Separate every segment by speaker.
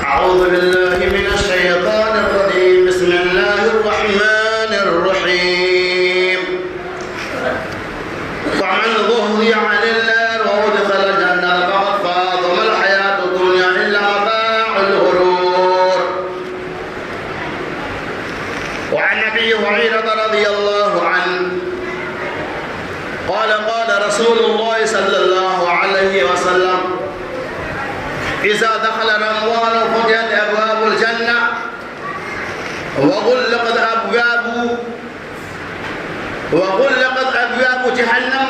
Speaker 1: أعوذ بالله من الشيطان الرجيم بسم الله الرحمن الرحيم ومن ظهر عن النار وأدخل الجنة فقد فاز وما الحياة الدنيا إلا متاع الغرور. وعن أبي هريرة رضي الله عنه قال قال رسول الله صلى الله عليه وسلم إذا دخل رمضان فتحت أبواب الجنة وغلقت أبواب جهنم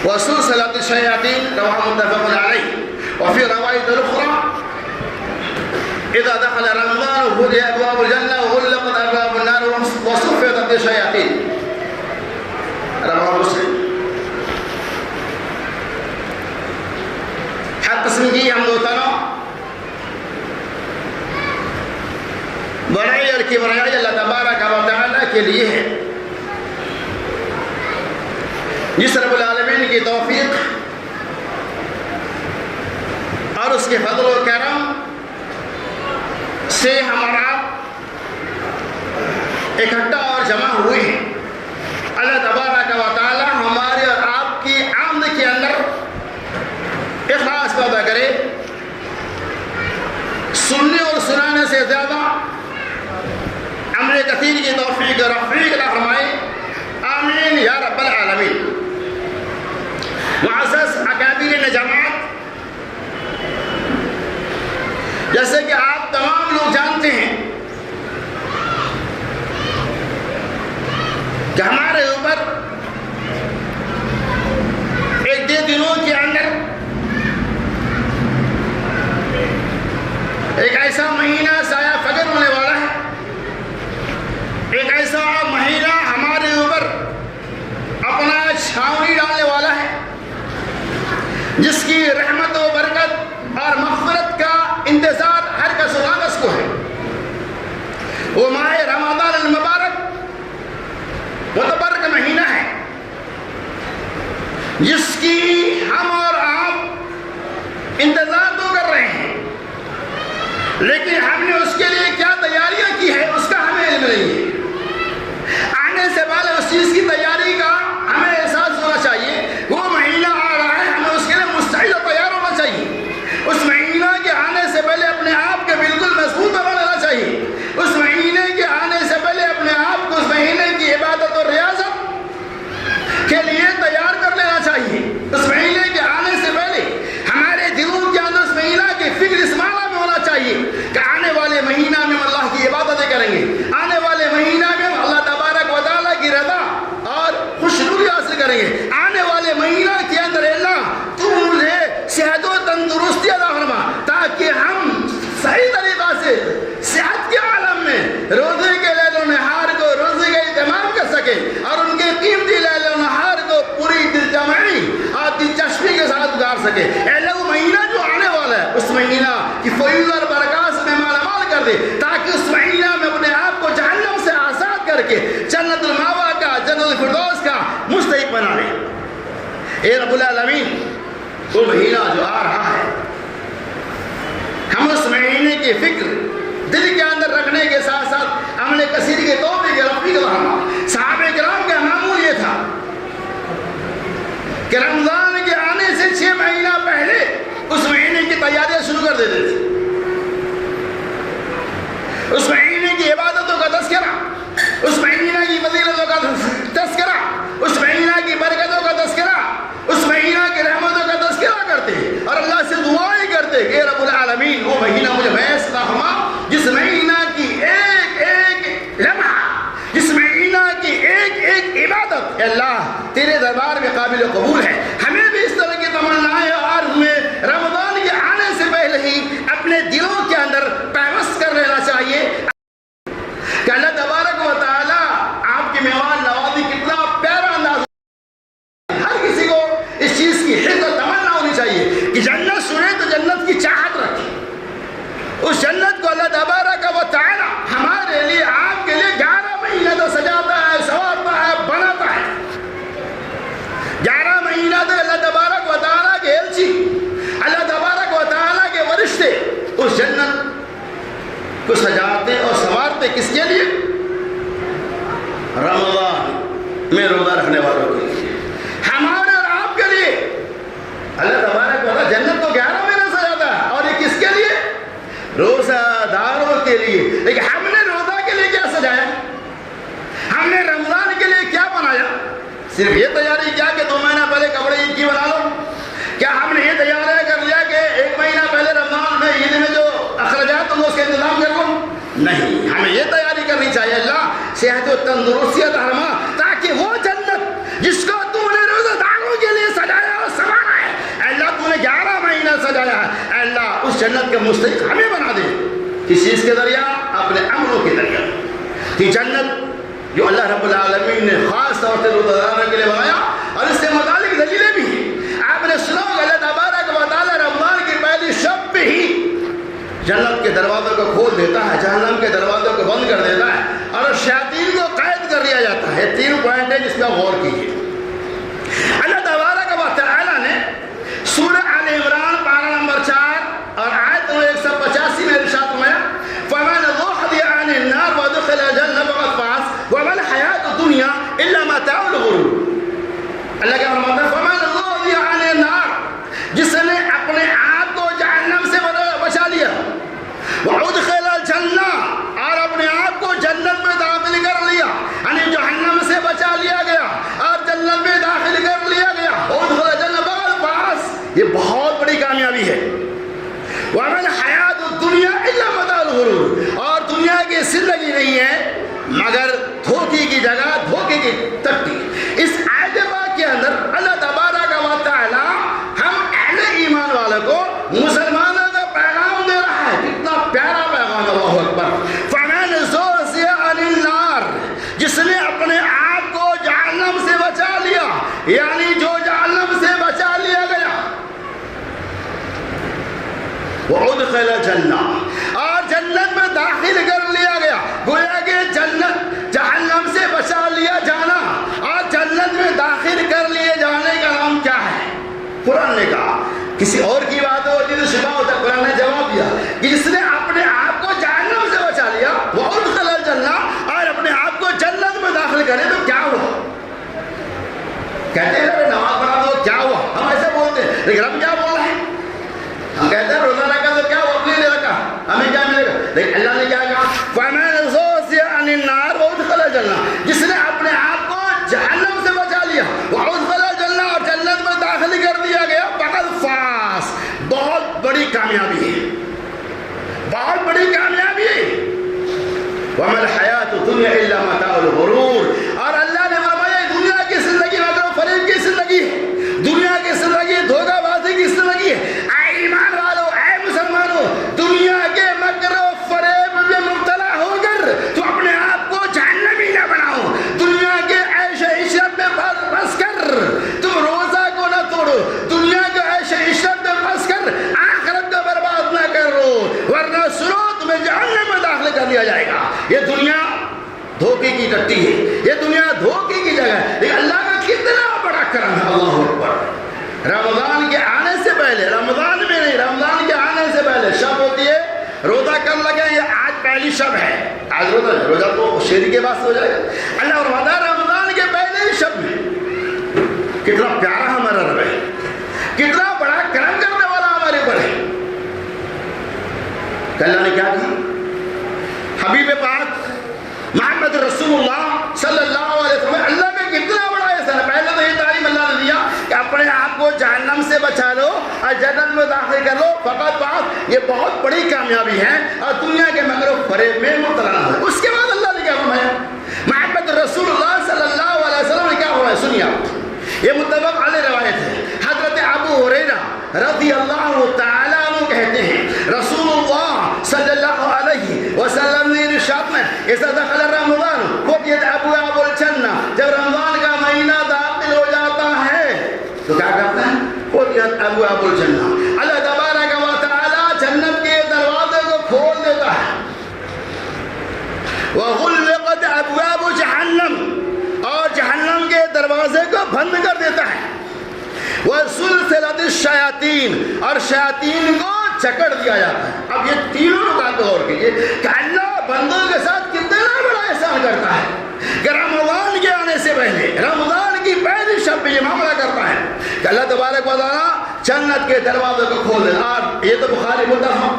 Speaker 1: وسلسلت الشياطين. رواه متفق عليه. وفي رواية أخرى إذا دخل رمضان فتحت أبواب الجنة وغلقت أبواب النار وصفدت الشياطين. رواه مسلم. ہر قسم کی حمد و ثنا بڑائی اور کبریائی اللہ تبارک و تعالی کے لیے ہے، جس رب العالمین کی توفیق اور اس کے فضل و کرم سے ہمارا اکٹھا اور جمع ہوئے ہیں. اللہ تبارک و تعالی ہمارے اور آپ کی آمد کے اندر اخلاص پیدا کرے، سننے اور سنانے سے زیادہ عمل کثیر کی توفیق اور رفیق عطا فرمائے. آمین یا رب العالمین. معزز اکابرین جماعت، جیسے کہ آپ تمام لوگ جانتے ہیں کہ ہمارے اوپر ایک دو دنوں کے اندر ایک ایسا مہینہ سایہ فجر ہونے والا ہے، ایک ایسا مہینہ ہمارے اوپر اپنا چھاؤنی ڈالنے والا ہے، جس کی رحمت و برکت اور مغفرت کا انتظار ہر کس و ناقص کو ہے. وہ ماہ رمضان المبارک متبرک مہینہ ہے، جس کی ہم اور آپ انتظار تو کر رہے ہیں، لیکن ہم نے اس کے لیے کیا تیاریاں کی ہے اس کا ہمیں علم نہیں ہے. آنے سے پہلے اس چیز کی تیاری کا ہمیں احساس ہونا چاہیے. وہ مہینہ آ رہا ہے، ہمیں اس کے لیے مستعد و تیار ہونا چاہیے. اس مہینہ کے آنے سے پہلے اپنے آپ کے بالکل مضبوط بنا لینا چاہیے. اس مہینے کے آنے سے پہلے اپنے آپ کو اس مہینے کی عبادت اور ریاضت کے لیے تیار کر لینا چاہیے. اس مہینے کے آنے سے پہلے ہمارے دلوں کے اندر اس مہینہ کی فکر اس معنی میں ہونا چاہیے کہ آنے والے مہینہ میں ہم اللہ کی عبادتیں کریں گے، آنے والے مہینہ میں ہم اللہ تبارک و تعالیٰ کی رضا اور خوشنودی حاصل کریں گے. آنے والے مہینہ کے اندر اللہ تو مجھے صحت و تندرستی عطا فرما تاکہ ہم صحیح طریقہ سے صحت کے عالم میں روزے کے لیل و نہار کو روزے کا اہتمام کر سکیں اور ان کے قیمتی لیل و نہار کو پوری دلجمعی اور دلچسپی کے ساتھ گزار سکیں. اے اللہ وہ مہینہ جو آنے والا ہے اس مہینہ کی فضل اور برکات میں مالا مال کر دے تاکہ اس مہینہ میں اپنے آپ کو جہنم سے آزاد کر کے جنت الماوا کا، جنت الفردوس کا مستحق بنا لے. اے رب العالمین، وہ مہینہ جو آ رہا ہے ہم اس مہینے کی فکر دل کے اندر رکھنے کے ساتھ ساتھ عمل کثیر کے توفیق رفیق رحمہ. صحابہ کرام کا معمول یہ تھا کہ رمضان کے آنے سے 6 مہینہ پہلے اس مہینے کی تیاریاں شروع کر دیتے تھے. اس مہینے کی عبادتوں کا تذکرہ، اس مہینے کی فضیلتوں کا تذکرہ، اس مہینے کی برکتوں کا تذکرہ، اس مہینے کی رحمتوں کا تذکرہ کرتے اور اللہ سے دعائیں کرتے کہ اے رب العالمین وہ مہینہ مجھے محض عطا فرما جس مہینہ کی ایک ایک لمحہ، جس مہینہ کی ایک ایک عبادت اے اللہ تیرے دربار میں قابل قبول ہے. ہمیں بھی اس طرح کی تمنائیں اور ہمیں رمضان کے آنے سے پہلے ہی اپنے دلوں کے اندر پیوست کر لینا چاہیے. کو سجاتے اور سنوارتے کس کے لیے؟ رمضان میں روزہ رکھنے والوں کے لیے، ہمارے اور آپ کے لیے۔ اللہ تبارک و تعالیٰ جنت کو 11 مہینے سجاتا ہے، اور یہ کس کے لیے؟ روزہ داروں کے لیے۔ لیکن ہم نے روزہ کے لیے کیا سجایا؟ ہم نے رمضان کے لیے کیا بنایا؟ صرف یہ تیاری کیا کہ 2 مہینہ پہلے کپڑے عید کی بنا لو؟ کیا ہم نے یہ تیاری کر لیا کہ 1 مہینہ پہلے رمضان میں عید میں جو اخراجات ہوں اس کا انتظام کر لوں؟ نہیں، ہمیں یہ تیاری کرنی چاہیے اللہ صحت و تندرستی عطا فرما، تاکہ وہ جنت جس کو تو نے روزہ داروں کے لیے سجایا اور سنوارا ہے، اے اللہ تو نے 11 مہینہ سجایا ہے، اے اللہ اس جنت کے مستحق ہمیں بنا دے۔ کس چیز کے ذریعہ؟ اپنے عملوں کے ذریعہ۔ کہ جنت جو اللہ رب العالمین نے خاص طور سے روزہ داروں کے لیے بنایا، اور اس سے متعلق دلیلیں بھی ہیں۔ آپ نے سنا ہوگا اللہ تبارک و تعالیٰ رمضان کی پہلی شب پہ ہی جنت کے دروازوں کو کھول دیتا ہے، جہنم کے دروازوں کو بند کر دیتا ہے، اور شیاطین کو قید کر دیا جاتا ہے۔ 3 پوائنٹ ہے جس پہ غور کیجیے۔ اللہ تبارک و تعالیٰ نے سورہ آل عمران پارہ نمبر 4 اور آیت 185 میں ارشاد فرمایا، فَمَنْ زُحْزِحَ عَنِ النَّارِ وَأُدْخِلَ الْجَنَّةَ فَقَدْ فَازَ وَمَا الْحَيَاةُ الدُّنْيَا إِلَّا مَتَاعُ الْغُرُورِ۔ اللہ کیا فرماتا ہے؟ فَمَنْ زُحْزِحَ عَنِ النَّارِ، جس نے اپنے آپ کو جہنم سے بچا لیا، وَأُدْخِلَ الْجَنَّةَ، اور اپنے آپ کو جنت میں داخل کر لیا، یعنی جہنم سے بچا لیا گیا اور جنت میں داخل کر لیا گیا، وَأُدْخِلَ الْجَنَّةَ فَقَدْ فَازَ، یہ بہت بڑی کامیابی ہے۔ وَمَا الْحَيَاةُ الدُّنْيَا إِلَّا مَتَاعُ الْغُرُورِ، اور دنیا کی زندگی نہیں ہے مگر دھوکے کی جگہ، دھوکے کی تٹی۔ اس آیت پاک کے اندر اللہ تبارک و تعالی ہم اہل ایمان والوں کو، مسلمانوں کو پیغام دے رہا ہے۔ کتنا پیارا پیغام، اللہ اکبر۔ فَمَنْ زُحْزِحَ عَنِ النَّارِ، جس نے اپنے آپ کو جہنم سے بچا لیا، یعنی جو جہنم سے بچا لیا گیا، وَأُدْخِلَ الْجَنَّةَ، اور جنت میں داخل کر لیا گیا۔ گویا کہ جنت، جہنم سے بچا لیا جانا اور جنت میں داخل کر لیے جانے کا نام کیا ہے؟ قرآن نے کہا۔ کسی اور کی بات ہوتی تو شبہ ہوتا، قرآن نے جواب دیا کہ جس نے اپنے آپ کو جہنم سے بچا لیا، وَأُدْخِلَ الْجَنَّةَ، اور اپنے آپ کو جنت میں داخل کرے تو کیا ہوا؟ کہتے ہیں نماز پڑھا تو کیا ہوا؟ ہم ایسے بولتے ہیں، لیکن رب کیا بول رہے ہیں؟ ہم کہتے ہیں روزہ رکھا تو کیا ہوا؟ اپنے لیے رکھا، ہمیں کیا ملے گا؟ لیکن اللہ نے کیا کہا؟ فَمَنْ زُحْزِحَ عَنِ النَّارِ وَأُدْخِلَ الْجَنَّةَ، جس نے اپنے آپ کو جہنم سے بچا لیا، وَأُدْخِلَ الْجَنَّةَ، اور جنت میں داخل کر دیا گیا، فَقَدْ فَازَ، بہت بڑی کامیابی ہے، بہت بڑی کامیابی ہے۔ وَمَا الْحَيَاةُ الدُّنْيَا إِلَّا مَتَاعُ الْغُرُورِ، اور اللہ نے فرمایا دنیا کی زندگی مگر فریب کی زندگی ہے، دنیا کی زندگی دھوکہ بازی کی زندگی ہے۔ اے ایمان والو، اے مسلمانوں، دنیا کے مکر و فریب میں مبتلا ہو کر تو اپنے آپ کو جہنمی نہ بناؤ، دنیا کے عیش عشرت میں پھنس کر تم روزہ کو نہ توڑو، دنیا کے عیش عشرت میں پھنس کر آخرت کو برباد نہ کرو، ورنہ سنو تمہیں جہنم میں داخل کر دیا جائے گا۔ یہ دنیا دھوکے کی ٹٹی ہے، یہ دنیا دھوکے کی جگہ ہے، لیکن اللہ کا کتنا بڑا کرم ہے، اللہ اکبر۔ رمضان کے آنے سے پہلے، رمضان میں نہیں، رمضان کے آنے سے پہلے شب ہوتی ہے، روزہ کر لگے، یہ آج پہلی شب ہے، آج روزہ ہے، روزہ تو شیری کے بعد ہو جائے گا۔ اللہ فرماتا ہے رمضان کے پہلے ہی شب میں، کتنا پیارا ہمارا رب ہے، کتنا بڑا کرم کرنے والا ہمارے اوپر ہے۔ اللہ نے کیا کہا؟ حبیب پاک محمد رسول اللہ صلی اللہ علیہ وسلم، اللہ کا کتنا بڑا احسان ہے۔ پہلے تو یہ تعلیم اللہ نے دیا کہ اپنے آپ کو جہنم سے بچا لو اور جنت میں داخل کر لو، فقط بات، یہ بہت بڑی کامیابی ہے، اور دنیا کے مکر و فریب میں مبتلا نہ ہو۔ اس کے بعد اللہ نے کیا فرمایا؟ محمد رسول اللہ صلی اللہ علیہ وسلم نے کیا فرمایا؟ سنیے آپ، یہ متفق علیہ روایت ہے۔ حضرت ابو ہریرہ رضی اللہ تعالیٰ عنہ کہتے ہیں رسول اللہ صلی اللہ علیہ وسلم نے ارشاد میں، اذا دخل رمضان فتحت ابواب الجنہ، جب رمضان کا مہینہ داخل ہو جاتا ہے تو کیا کرتا ہے؟ فتحت ابواب الجنہ، اللہ تبارک و تعالی جنت کے دروازے کو کھول دیتا ہے، وغلقت ابواب جہنم، اور جہنم کے دروازے کو بند کر دیتا ہے، وسلسلۃ الشیاطین، اور شیاطین کو جکڑ دیا جاتا ہے۔ اب یہ تینوں باتیں غور کیجیے کہ بندوں کے ساتھ کتنا بڑا احسان کرتا ہے کہ رمضان کے آنے سے پہلے رمضان کی پہلی شب میں یہ معاملہ کرتا ہے کہ اللہ تبارک و تعالیٰ جنت کے دروازوں کو کھول دیتا. اور یہ تو بخاری متفق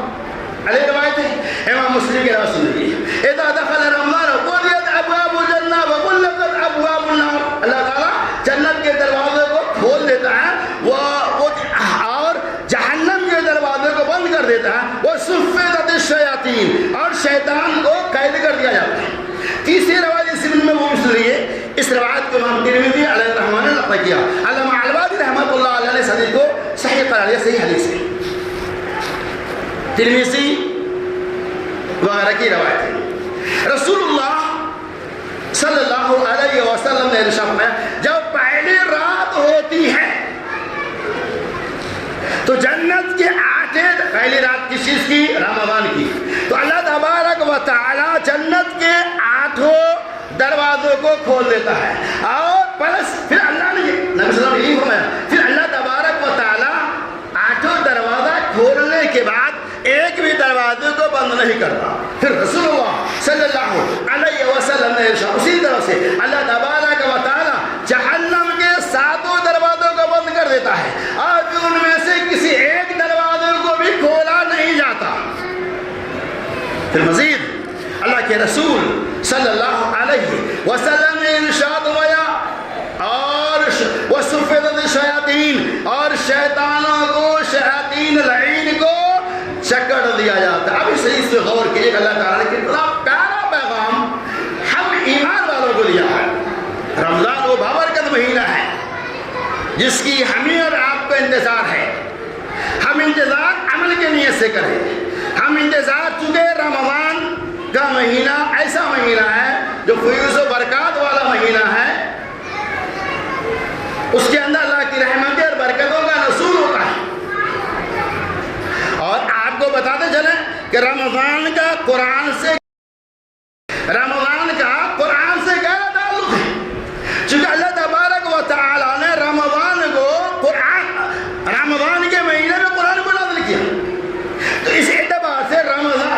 Speaker 1: علیہ روایت ہے, امام مسلم کی روایت سنیے. اذا دخل رمضان قضیت ابواب الجنہ وغلقت ابواب النار. اللہ تعالیٰ جنت کے دروازوں کو کھول دیتا ہے اور جہنم کے دروازے کو بند کر دیتا ہے. وہ صفدت الشیاطین, اور شیطان کو قید کر دیا جاتا ہے. تیسری روایت اس میں وہ سنیے. اس روایت کو امام ترمذی علیہ الرحمٰن نے نقل کیا. علامہ البانی رحمۃ اللہ علیہ نے اس حدیث کو صحیح قرار دیا, صحیح حدیث ہے. ترمذی وغیرہ کی روایت ہے. رسول اللہ صلی اللہ علیہ وسلم نے ارشاد فرمایا جب پہلی رات ہوتی ہے تو جنت کے پہلی رات کس چیز کی؟ رمضان کی. تو اللہ تبارک و تعالی جنت کے 8 دروازوں کو کھول دیتا ہے. اور پھر اللہ نے نبی صلی اللہ علیہ وسلم نے فرمایا پھر اللہ تبارک و تعالی 8 دروازہ کھولنے کے بعد ایک بھی دروازے کو بند نہیں کرتا. پھر رسول اللہ صلی اللہ علیہ وسلم نے ارشاد اسی طرح سے اللہ تبارک و تعالی جہنم کے 7 دروازوں کو بند کر دیتا ہے اور ان میں سے کسی ایک دروازے کو بھی کھولا نہیں جاتا. پھر مزید اللہ کے رسول صلی اللہ علیہ وسلم نے ارشاد ہوا اور وصفدت الشیاطین, اور شیطانوں کو شیاطین لعین کو چکر دیا جاتا ہے. اب اس سے غور کیجیے کہ اللہ تعالیٰ نے کتنا پیارا پیغام ہم ایمان والوں کو دیا ہے. رمضان وہ بابرکت مہینہ ہے جس کی ہمیں اور آپ کو انتظار ہے. ہم انتظار عمل کے نیت سے کریں. ہم انتظار چونکہ رمضان کا مہینہ ایسا مہینہ ہے جو فیوز و برکات والا مہینہ ہے, اس کے اندر اللہ کی رحمتیں اور برکتوں کا نزول ہوتا ہے. اور آپ کو بتاتے چلیں کہ رمضان کا قرآن سے گہرا تعلق ہے, چونکہ اللہ تبارک و تعالیٰ نے رمضان کے مہینے میں قرآن کو نازل کیا. تو اس اعتبار سے رمضان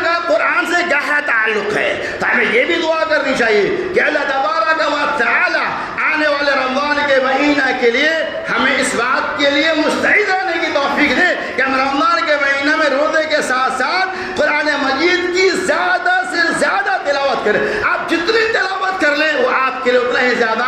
Speaker 1: کا قرآن سے گہرا تعلق ہے. تو ہمیں یہ بھی دعا کرنی چاہیے کہ اللہ تبارک و تعالیٰ آنے والے رمضان کے مہینہ کے لیے ہمیں اس بات کے لیے مستعد رہنے کی توفیق دے کہ ہم رمضان کے مہینہ میں روزے کے ساتھ ساتھ قرآن مجید کی زیادہ سے زیادہ تلاوت کریں. آپ جتنی تلاوت کر لیں وہ آپ کے لیے اتنا ہی زیادہ.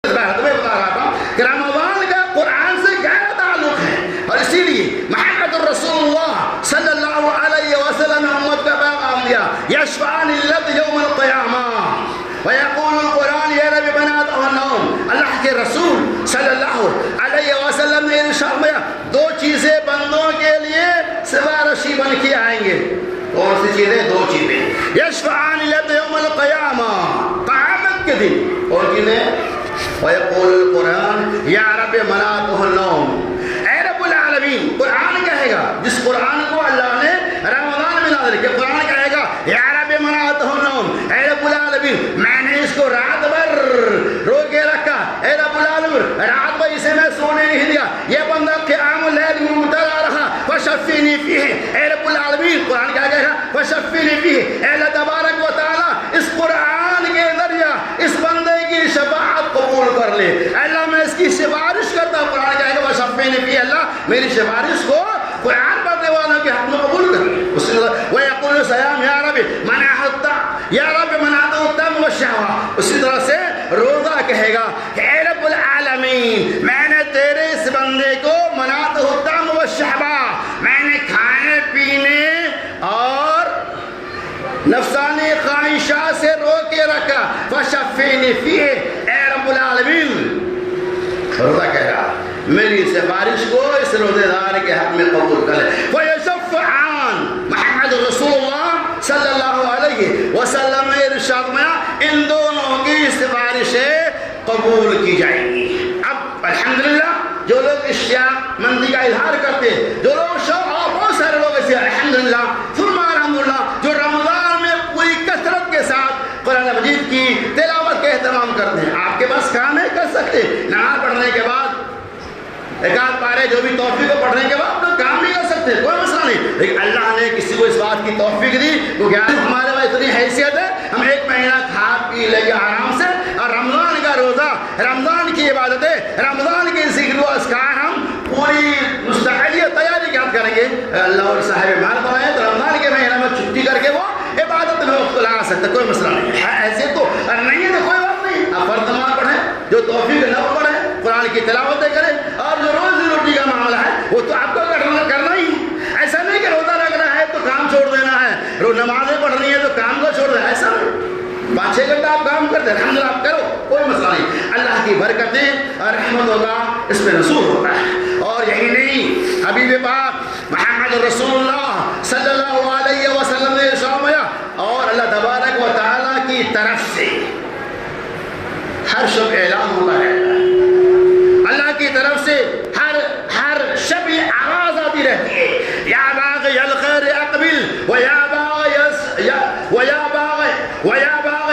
Speaker 1: میں بتا رہا تھا کہ رمضان کا قرآن سے گہرا تعلق ہے, اور اسی لیے محمد الرسول اللہ صلی اللہ علیہ وسلم نے امت کا پیغام دیا یشفعان اللذ یوم القیامہ ویقول القرآن یا رب بنات النوم. اللہ کے رسول صلی اللہ علیہ وسلم نے ارشاد فرمایا 2 چیزیں بندوں کے لیے سفارشی بن کے آئیں گے. کون سی چیزیں؟ 2 چیزیں. یشفعان اللذ یوم القیامہ, قیامت کے دن. اور چیزیں وَيَقُولُ الْقُرْآنِ يَا رَبِّ مَنَاتُهُ النَّوْمُ. اے رب العالمین, قرآن کہے گا جس قرآن کو اللہ نے رمضان میں نازل کیا, قرآن کہے گا یا رب منعته النوم, اے رب العالمین میں نے اس کو رات بھر رو کے رکھا, اے رب العالمین رات بھر اسے میں سونے نہیں دیا, یہ بندہ قیام اللیل میں مبتلا رہا, فشفینی فیہ. اے رب العالمین قرآن کیا کہے گا فشفینی فیہ. اے اللہ تبارک و تعالی اس قرآن کے ذریعہ اس بندے کی شفاعت قبول کر لے. اللہ میں اس کی سفارش کرتا ہوں. قرآن کہے گا فشفینی فیہ, اللہ میری سفارش کو قرآن پڑھنے والوں کے حق میں قبول کر لے. وَيَقُولُ سَيَامْ يَا رَبِّ مَنَعْتَهُ التَّمْ وَالشَّهْوَةَ. اسی طرح سے روزہ کہے گا کہ اے رب العالمین میں نے تیرے اس بندے کو منعتہ التَّمْ وَالشَّهْوَةَ, میں نے کھانے پینے اور نفسانی خواہشات سے روک کے رکھا. فشفینی فیہ, اے رب العالمین روزہ کہہ رہا میری سفارش کو اس روزے دار کے حق میں قبول کر لے. وَيَشَفَّعَانِ محمد رسول اللہ صلی اللہ علیہ وسلم نے ارشاد فرمایا ان دونوں کی سفارشیں قبول کی جائیں گی. اب الحمدللہ جو لوگ اشتیاق مندی کا اظہار کرتے, جو لوگ شوق, اور بہت سارے لوگ ایسے الحمدللہ ثم الحمدللہ جو رمضان میں پوری کثرت کے ساتھ قرآن مجید کی تلاوت کا اہتمام کرتے ہیں. آپ کے پاس کام ہے, کر سکتے. نماز پڑھنے کے بعد ایک آدھ پارے جو بھی توفیق کو پڑھنے کے بعد کام نہیں کر سکتے، کوئی مسئلہ نہیں، لیکن اللہ نے کسی کو اس بات کی توفیق دی تو کیا ہمارے پاس اتنی حیثیت ہے ہم ایک مہینہ کھا پی لیں گے آرام سے، اور رمضان کا روزہ، رمضان کی عبادتیں، رمضان کے ذکر و اذکار ہم پوری مستقلیت تیاری کے ساتھ کریں گے۔ اللہ اور صاحب مال بنائے تو رمضان کے مہینہ میں چھٹی کر کے وہ عبادت میں وقت لگا سکتے، کوئی مسئلہ نہیں ہے۔ ایسے تو نہیں ہے تو کوئی بات نہیں، آپ فرض نماز پڑھیں، جو توفیق نہ پڑھیں، قرآن کی تلاوتیں کریں، اور جو روزی روٹی کا معاملہ ہے وہ تو آپ کو کرنا ہی۔ ایسا نہیں کہ روزہ رکھنا ہے تو کام چھوڑ دینا ہے، نمازیں پڑھنی ہے تو کام کو چھوڑ دینا ہے، ایسا نہیں۔ 5-6 گھنٹہ آپ کام کرتے ہیں، الحمدللہ آپ کرو، کوئی مسئلہ نہیں۔ اللہ کی برکتیں اور رحمتوں کا اس میں نصول ہوتا ہے۔ اور یہی نہیں، حبیب پاک محمد رسول اللہ صلی اللہ علیہ وسلم نے ارشاد فرمایا، اور اللہ تبارک و تعالیٰ کی طرف سے ہر شب اعلان ہوتا رہتا ہے، اللہ کی طرف سے ہر شب یہ آواز آتی رہتی ہے، یا باغی الخیر اقبل ویا باغی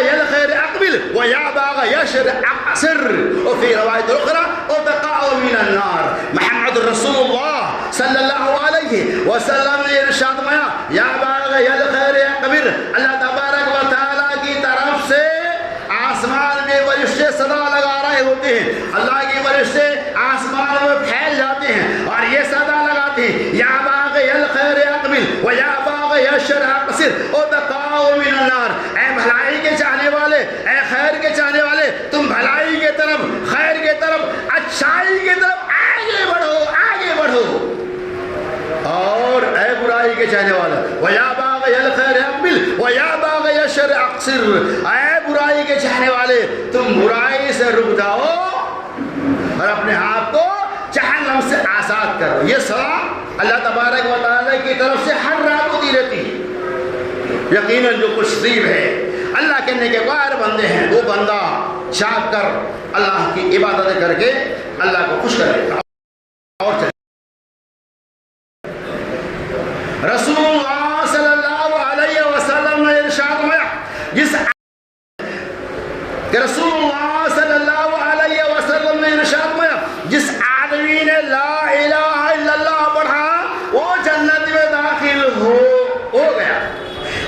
Speaker 1: الخیر اقبل ویا باغی الشر اقصر، وفي روایت اخرى اتقاء من النار۔ محمد رسول اللہ صلی اللہ علیہ وسلم نے ارشاد فرمایا، یا باغی الخیر اقبل، اللہ تبارک و تعالیٰ کی طرف سے آسمان میں فرشتے صدا لگا رہے ہوتے ہیں، اللہ کے فرشتے آسمان میں پھیل جاتے ہیں اور یہ صدا لگاتے ہیں، یا باغی الخیر اقبل ویا باغی الشر اقصر اتقاء من النار، اے بھلائی کے چاہنے والے، اے خیر کے چاہنے والے، تم بھلائی کے طرف، خیر کے طرف، اچھائی کے طرف آگے بڑھو، آگے بڑھو، اور اے برائی کے چاہنے والے، وَيَا بَاغِيَ الْخَيْرِ أَقْبِلْ وَيَا بَاغِيَ الشَّرِّ أَقْصِرْ، اے برائی کے چاہنے والے تم برائی سے رک جاؤ اور اپنے آپ کو جہنم سے آزاد کرو۔ یہ صدا اللہ تبارک و تعالیٰ کی طرف سے ہر رات ہوتی رہتی ہے۔ یقیناً جو خوش نصیب ہے، اللہ کے نیکوکار بندے ہیں، وہ بندہ جاگ کر اللہ کی عبادت کر کے اللہ کو خوش کرے گا۔ اور رسول اللہ صلی اللہ علیہ وسلم نے ارشاد فرمایا، رسول اللہ صلی اللہ علیہ وسلم نے ارشاد فرمایا، جس آدمی نے لا الہ الا اللہ پڑھا وہ جنت میں داخل ہو گیا۔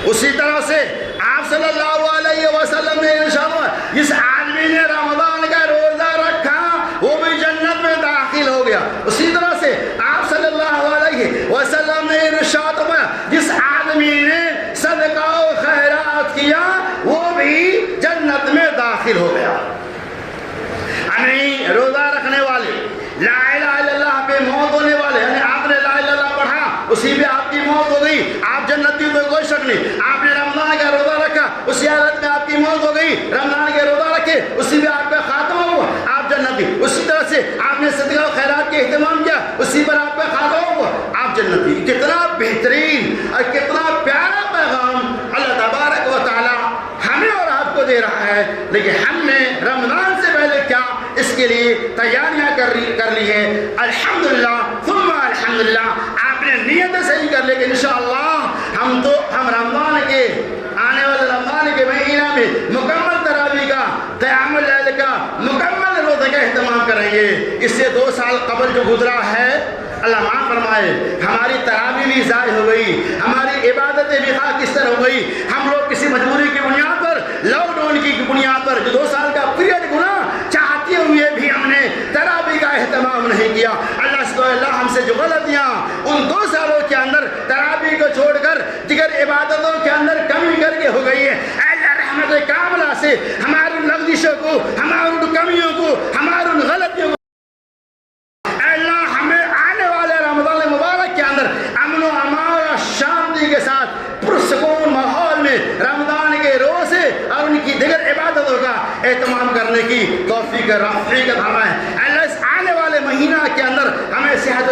Speaker 1: اسی طرح سے آپ صلی اللہ علیہ وسلم نے ارشاد فرمایا، جس آدمی نے رمضان کا روزہ رکھا وہ بھی جنت میں داخل ہو گیا۔ اسی طرح سے آپ صلی اللہ علیہ وسلم نے ارشاد فرمایا، جس آدمی نے صدقہ و خیرات کیا وہ بھی جنت میں داخل ہو گیا۔ نہیں، روزہ رکھنے والے، لا الہ الا اللہ پہ موت ہونے والے، یعنی آپ نے لا الہ الا اللہ پڑھا اسی پہ آپ کی موت ہو گئی، آپ جنتی میں کوئی شک نہیں۔ آپ نے رمضان کا روزہ رکھا اسی حالت میں آپ کی موت ہو گئی، رمضان کے روزہ رکھے اسی میں آپ کا خاتمہ ہوا، آپ جنتی۔ اسی طرح سے آپ نے صدقہ و خیرات کے اہتمام کیا اسی پر آپ کا خاتمہ ہوا، آپ جنتی۔ کتنا بہترین اور کتنا پیارا پیغام اللہ تبارک و تعالی ہمیں اور آپ کو دے رہا ہے، لیکن ہم نے رمضان سے پہلے کیا اس کے لیے تیاریاں کر لی ہے۔ الحمدللہ ثم الحمدللہ، آپ نے نیت صحیح کر لی کہ انشاءاللہ ہم رمضان کے آنے والے رمضان کے مہینہ میں مکمل تراویح کا، قیام اللیل کا، مکمل روزے کا اہتمام کریں گے۔ اس سے 2 سال قبل جو گزرا ہے اللہ معاف فرمائے، ہماری تراویح بھی ضائع ہو گئی، ہماری عبادتیں بھی خاکستر ہو گئی، ہم لوگ کسی مجبوری کی بنیاد پر، لاک ڈاؤن کی بنیاد پر جو 2 سال کا پیریڈ گنا چاہتے ہوئے بھی ہم نے تراویح کا اہتمام نہیں کیا۔ اللہ ہم سے جو غلطیاں ان 2 سالوں کے اندر تراویح کو چھوڑ کر دیگر عبادتوں کے اندر کمی کر کے ہو گئی ہے، اے اللہ رحمت کاملہ سے ہماری ان لغزشوں کو، ہماری ان کمیوں کو، ہماری ان غلطیوں کو اے اللہ ہمیں آنے والے رمضان مبارک کے اندر امن و امان اور شانتی کے ساتھ پرسکون ماحول میں رمضان کے روزے اور ان کی دیگر عبادتوں کا اہتمام کرنے کی توفیق فرمائے۔ اللہ اس آنے والے مہینہ کے اندر ہمیں صحت